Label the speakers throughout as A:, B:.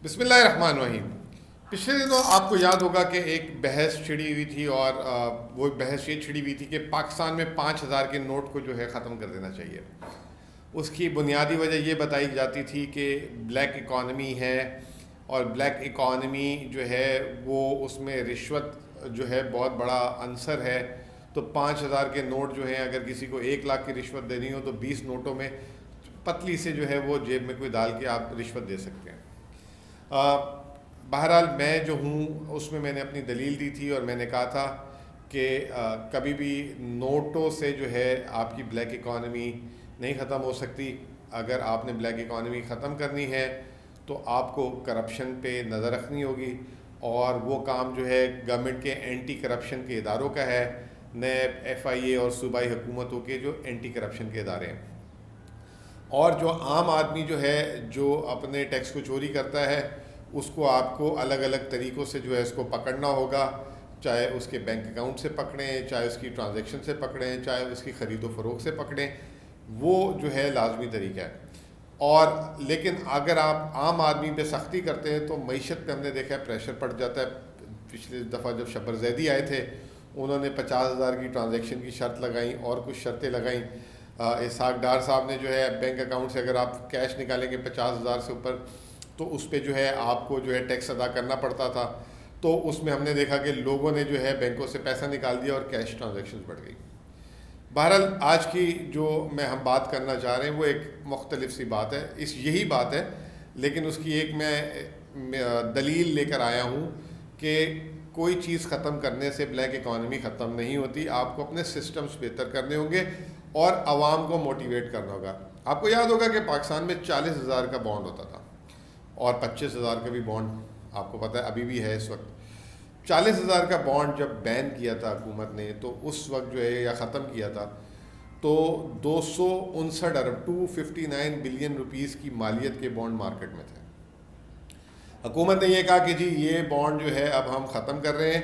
A: بسم اللہ الرحمن الرحیم۔ پچھلے دنوں آپ کو یاد ہوگا کہ ایک بحث چھڑی ہوئی تھی، اور وہ بحث یہ چھڑی ہوئی تھی کہ پاکستان میں 5,000 کے نوٹ کو جو ہے ختم کر دینا چاہیے۔ اس کی بنیادی وجہ یہ بتائی جاتی تھی کہ بلیک اکانومی ہے، اور بلیک اکانومی جو ہے وہ اس میں رشوت جو ہے بہت بڑا عنصر ہے۔ تو 5,000 کے نوٹ جو ہیں، اگر کسی کو 1 لاکھ کی رشوت دینی ہو تو 20 نوٹوں میں پتلی سے جو ہے وہ جیب میں کوئی ڈال کے آپ رشوت دے سکتے ہیں۔ بہرحال میں جو ہوں اس میں نے اپنی دلیل دی تھی، اور میں نے کہا تھا کہ کبھی بھی نوٹوں سے جو ہے آپ کی بلیک اکانومی نہیں ختم ہو سکتی۔ اگر آپ نے بلیک اکانومی ختم کرنی ہے تو آپ کو کرپشن پہ نظر رکھنی ہوگی، اور وہ کام جو ہے گورنمنٹ کے اینٹی کرپشن کے اداروں کا ہے، نیب، FIA اور صوبائی حکومتوں کے جو اینٹی کرپشن کے ادارے ہیں۔ اور جو عام آدمی جو ہے جو اپنے ٹیکس کو چوری کرتا ہے، اس کو آپ کو الگ الگ طریقوں سے جو ہے اس کو پکڑنا ہوگا، چاہے اس کے بینک اکاؤنٹ سے پکڑیں، چاہے اس کی ٹرانزیکشن سے پکڑیں، چاہے اس کی خرید و فروخت سے پکڑیں، وہ جو ہے لازمی طریقہ ہے۔ اور لیکن اگر آپ عام آدمی پہ سختی کرتے ہیں تو معیشت پہ ہم نے دیکھا ہے پریشر پڑ جاتا ہے۔ پچھلی دفعہ جب شبر زیدی آئے تھے، انہوں نے 50,000 کی ٹرانزیکشن کی شرط لگائیں اور کچھ شرطیں لگائیں۔ اسحاق ڈار صاحب نے جو ہے بینک اکاؤنٹ سے اگر آپ کیش نکالیں گے 50,000 سے اوپر تو اس پہ جو ہے آپ کو جو ہے ٹیکس ادا کرنا پڑتا تھا۔ تو اس میں ہم نے دیکھا کہ لوگوں نے جو ہے بینکوں سے پیسہ نکال دیا اور کیش ٹرانزیکشنز بڑھ گئی۔ بہرحال آج کی جو ہم بات کرنا چاہ رہے ہیں وہ ایک مختلف سی بات ہے، یہی بات ہے، لیکن اس کی ایک میں دلیل لے کر آیا ہوں کہ کوئی چیز ختم کرنے سے بلیک اکانومی ختم نہیں ہوتی۔ آپ کو اپنے سسٹمز بہتر کرنے ہوں گے اور عوام کو موٹیویٹ کرنا ہوگا۔ آپ کو یاد ہوگا کہ پاکستان میں 40,000 کا بانڈ ہوتا تھا، اور 25,000 کا بھی بانڈ آپ کو پتہ ہے ابھی بھی ہے اس وقت۔ 40,000 کا بانڈ جب بین کیا تھا حکومت نے تو اس وقت جو ہے یا ختم کیا تھا تو 259 ارب 259 بلین روپیز کی مالیت کے بانڈ مارکیٹ میں تھے۔ حکومت نے یہ کہا کہ جی یہ بانڈ جو ہے اب ہم ختم کر رہے ہیں،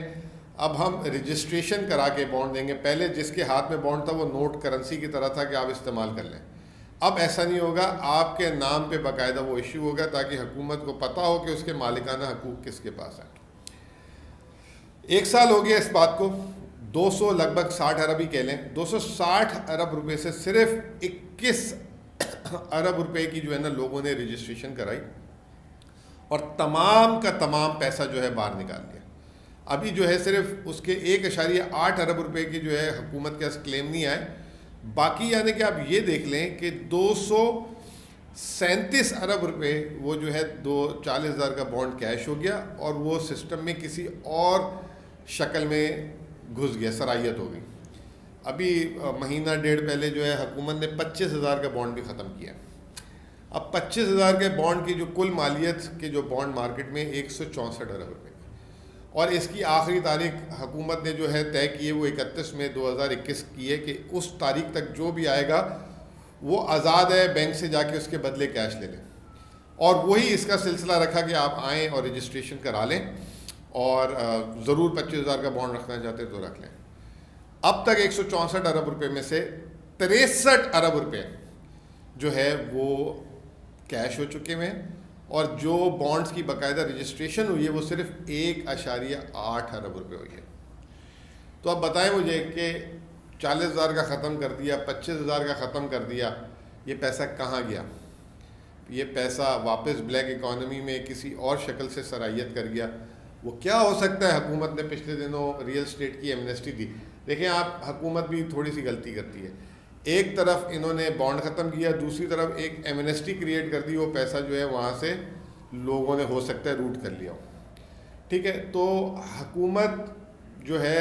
A: اب ہم رجسٹریشن کرا کے بانڈ دیں گے۔ پہلے جس کے ہاتھ میں بانڈ تھا وہ نوٹ کرنسی کی طرح تھا کہ آپ استعمال کر لیں، اب ایسا نہیں ہوگا، آپ کے نام پہ باقاعدہ وہ ایشو ہوگا تاکہ حکومت کو پتہ ہو کہ اس کے مالکانہ حقوق کس کے پاس ہیں۔ 1 سال ہو گیا اس بات کو، 200 لگ بھگ 60 ارب ہی کہہ لیں، 260 ارب روپے سے صرف 21 ارب روپے کی جو ہے نا لوگوں نے رجسٹریشن کرائی، اور تمام کا تمام پیسہ جو ہے باہر نکال لیا۔ ابھی جو ہے صرف اس کے 1.8 ارب روپے کی جو ہے حکومت کے پاس کلیم نہیں آئے، باقی یعنی کہ آپ یہ دیکھ لیں کہ 237 ارب روپے وہ جو ہے 40,000 کا بانڈ کیش ہو گیا، اور وہ سسٹم میں کسی اور شکل میں گھس گیا، سرائیت ہو گئی۔ ابھی مہینہ ڈیڑھ پہلے جو ہے حکومت نے 25,000 کا بانڈ بھی ختم کیا۔ اب 25,000 کے بانڈ کی جو کل مالیت کے جو بانڈ مارکیٹ میں 164 ارب روپے، اور اس کی آخری تاریخ حکومت نے جو ہے طے کی ہے وہ 31 مئی 2021 کی ہے کہ اس تاریخ تک جو بھی آئے گا وہ آزاد ہے بینک سے جا کے اس کے بدلے کیش لے لیں۔ اور وہی اس کا سلسلہ رکھا کہ آپ آئیں اور رجسٹریشن کرا لیں، اور ضرور 25,000 کا بانڈ رکھنا چاہتے تو رکھ لیں۔ اب تک 164 ارب روپے میں سے 63 ارب روپے جو ہے وہ کیش ہو چکے ہیں، اور جو بانڈز کی باقاعدہ رجسٹریشن ہوئی ہے وہ صرف 1.8 ارب روپے ہوئی ہے۔ تو اب بتائیں مجھے کہ 40,000 کا ختم کر دیا، 25,000 کا ختم کر دیا، یہ پیسہ کہاں گیا؟ یہ پیسہ واپس بلیک اکانومی میں کسی اور شکل سے سرائیت کر گیا۔ وہ کیا ہو سکتا ہے؟ حکومت نے پچھلے دنوں ریئل اسٹیٹ کی ایمنسٹی دی۔ دیکھیں آپ، حکومت بھی تھوڑی سی غلطی کرتی ہے۔ ایک طرف انہوں نے بانڈ ختم کیا، دوسری طرف ایک ایمنسٹی کریٹ کر دی، وہ پیسہ جو ہے وہاں سے لوگوں نے ہو سکتا ہے روٹ کر لیا ہو۔ ٹھیک ہے، تو حکومت جو ہے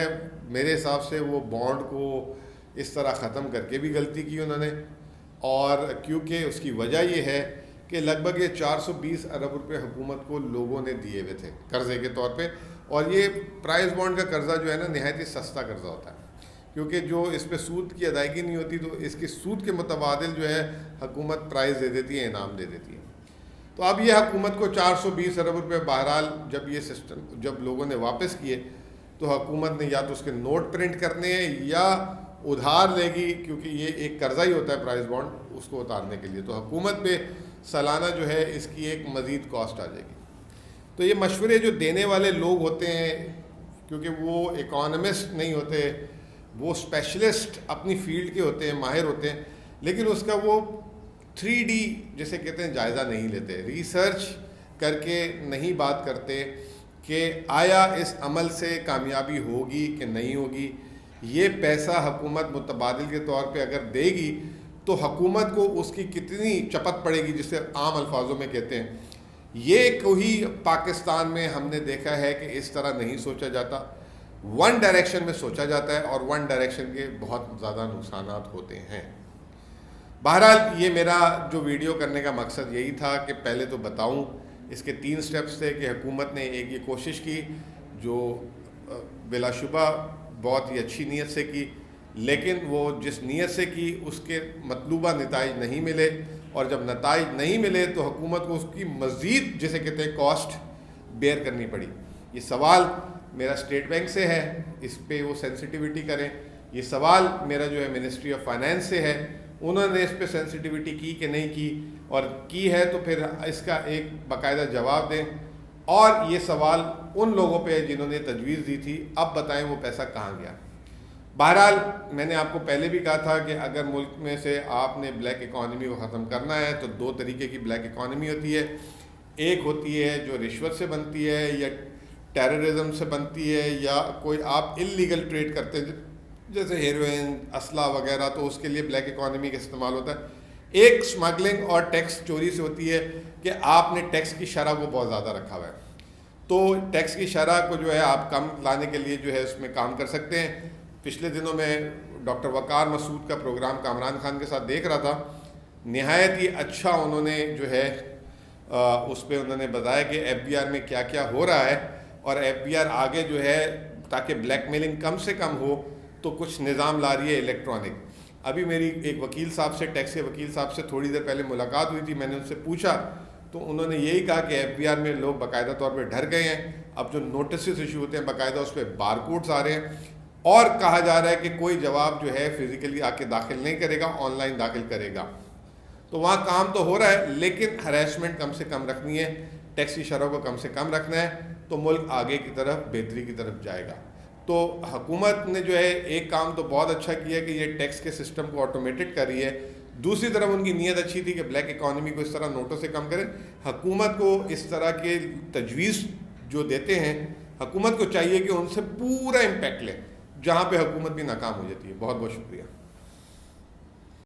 A: میرے حساب سے وہ بانڈ کو اس طرح ختم کر کے بھی غلطی کی انہوں نے، اور کیونکہ اس کی وجہ یہ ہے کہ لگ بھگ یہ 420 ارب روپے حکومت کو لوگوں نے دیے ہوئے تھے قرضے کے طور پہ، اور یہ پرائز بانڈ کا قرضہ جو ہے نا نہایت ہی سستا قرضہ ہوتا ہے، کیونکہ جو اس پہ سود کی ادائیگی نہیں ہوتی تو اس کی سود کے متبادل جو ہے حکومت پرائز دے دیتی ہے، انعام دے دیتی ہے۔ تو اب یہ حکومت کو 420 ارب روپے بہرحال جب یہ سسٹم جب لوگوں نے واپس کیے تو حکومت نے یا تو اس کے نوٹ پرنٹ کرنے ہیں یا ادھار لے گی، کیونکہ یہ ایک قرضہ ہی ہوتا ہے پرائز بانڈ، اس کو اتارنے کے لیے تو حکومت پہ سالانہ جو ہے اس کی ایک مزید کاسٹ آ جائے گی۔ تو یہ مشورے جو دینے والے لوگ ہوتے ہیں، کیونکہ وہ اکانومسٹ نہیں ہوتے، وہ اسپیشلسٹ اپنی فیلڈ کے ہوتے ہیں، ماہر ہوتے ہیں، لیکن اس کا وہ 3D جیسے کہتے ہیں جائزہ نہیں لیتے، ریسرچ کر کے نہیں بات کرتے کہ آیا اس عمل سے کامیابی ہوگی کہ نہیں ہوگی. یہ پیسہ حکومت متبادل کے طور پہ اگر دے گی تو حکومت کو اس کی کتنی چپت پڑے گی، جسے عام الفاظوں میں کہتے ہیں. یہ کوئی پاکستان میں ہم نے دیکھا ہے کہ اس طرح نہیں سوچا جاتا، ون ڈائریکشن میں سوچا جاتا ہے، اور ون ڈائریکشن کے بہت زیادہ نقصانات ہوتے ہیں. بہرحال یہ میرا جو ویڈیو کرنے کا مقصد یہی تھا کہ پہلے تو بتاؤں، اس کے 3 سٹیپس تھے کہ حکومت نے ایک یہ کوشش کی جو بلا شبہ بہت ہی اچھی نیت سے کی، لیکن وہ جس نیت سے کی اس کے مطلوبہ نتائج نہیں ملے، اور جب نتائج نہیں ملے تو حکومت کو اس کی مزید جسے کہتے ہیں کاسٹ بیئر کرنی پڑی. یہ سوال میرا اسٹیٹ بینک سے ہے، اس پہ وہ سینسٹیوٹی کریں. یہ سوال میرا جو ہے منسٹری آف فائنانس سے ہے، انہوں نے اس پہ سینسٹیوٹی کی کہ نہیں کی، اور کی ہے تو پھر اس کا ایک باقاعدہ جواب دیں. اور یہ سوال ان لوگوں پہ ہے جنہوں نے تجویز دی تھی، اب بتائیں وہ پیسہ کہاں گیا. بہرحال میں نے آپ کو پہلے بھی کہا تھا کہ اگر ملک میں سے آپ نے بلیک اکانومی کو ختم کرنا ہے تو 2 طریقے کی بلیک اکانومی ہوتی ہے. ایک ہوتی ہے جو رشوت سے بنتی ہے یا ٹیررزم سے بنتی ہے، یا کوئی آپ انلیگل ٹریڈ کرتے ہیں جیسے ہیروئن، اسلحہ وغیرہ، تو اس کے لیے بلیک اکانومی کا استعمال ہوتا ہے. ایک اسمگلنگ اور ٹیکس چوری سے ہوتی ہے کہ آپ نے ٹیکس کی شرح کو بہت زیادہ رکھا ہوا ہے، تو ٹیکس کی شرح کو جو ہے آپ کم لانے کے لیے جو ہے اس میں کام کر سکتے ہیں. پچھلے دنوں میں ڈاکٹر وقار مسعود کا پروگرام کامران خان کے ساتھ دیکھ رہا تھا. نہایت ہی اچھا انہوں نے جو ہے اس پہ انہوں نے بتایا کہ ایف بی آر میں کیا کیا ہو رہا ہے، اور ایف بی آر آگے جو ہے تاکہ بلیک میلنگ کم سے کم ہو تو کچھ نظام لا رہی ہے الیکٹرانک. ابھی میری ایک وکیل صاحب سے، ٹیکس کے وکیل صاحب سے تھوڑی دیر پہلے ملاقات ہوئی تھی. میں نے ان سے پوچھا تو انہوں نے یہی کہا کہ ایف بی آر میں لوگ باقاعدہ طور پہ ڈر گئے ہیں. اب جو نوٹسز ایشو ہوتے ہیں باقاعدہ اس پہ بار کوڈز آ رہے ہیں، اور کہا جا رہا ہے کہ کوئی جواب جو ہے فزیکلی آ کے داخل نہیں کرے گا، آن لائن داخل کرے گا. تو وہاں کام تو ہو رہا ہے، لیکن ہراسمنٹ کم سے کم رکھنی ہے، ٹیکس کی شرح کو کم سے کم رکھنا ہے، تو ملک آگے کی طرف بہتری کی طرف جائے گا. تو حکومت نے جو ہے ایک کام تو بہت اچھا کیا کہ یہ ٹیکس کے سسٹم کو آٹومیٹڈ کر رہی ہے. دوسری طرف ان کی نیت اچھی تھی کہ بلیک اکانومی کو اس طرح نوٹوں سے کم کریں. حکومت کو اس طرح کے تجویز جو دیتے ہیں، حکومت کو چاہیے کہ ان سے پورا امپیکٹ لیں، جہاں پہ حکومت بھی ناکام ہو جاتی ہے. بہت بہت شکریہ.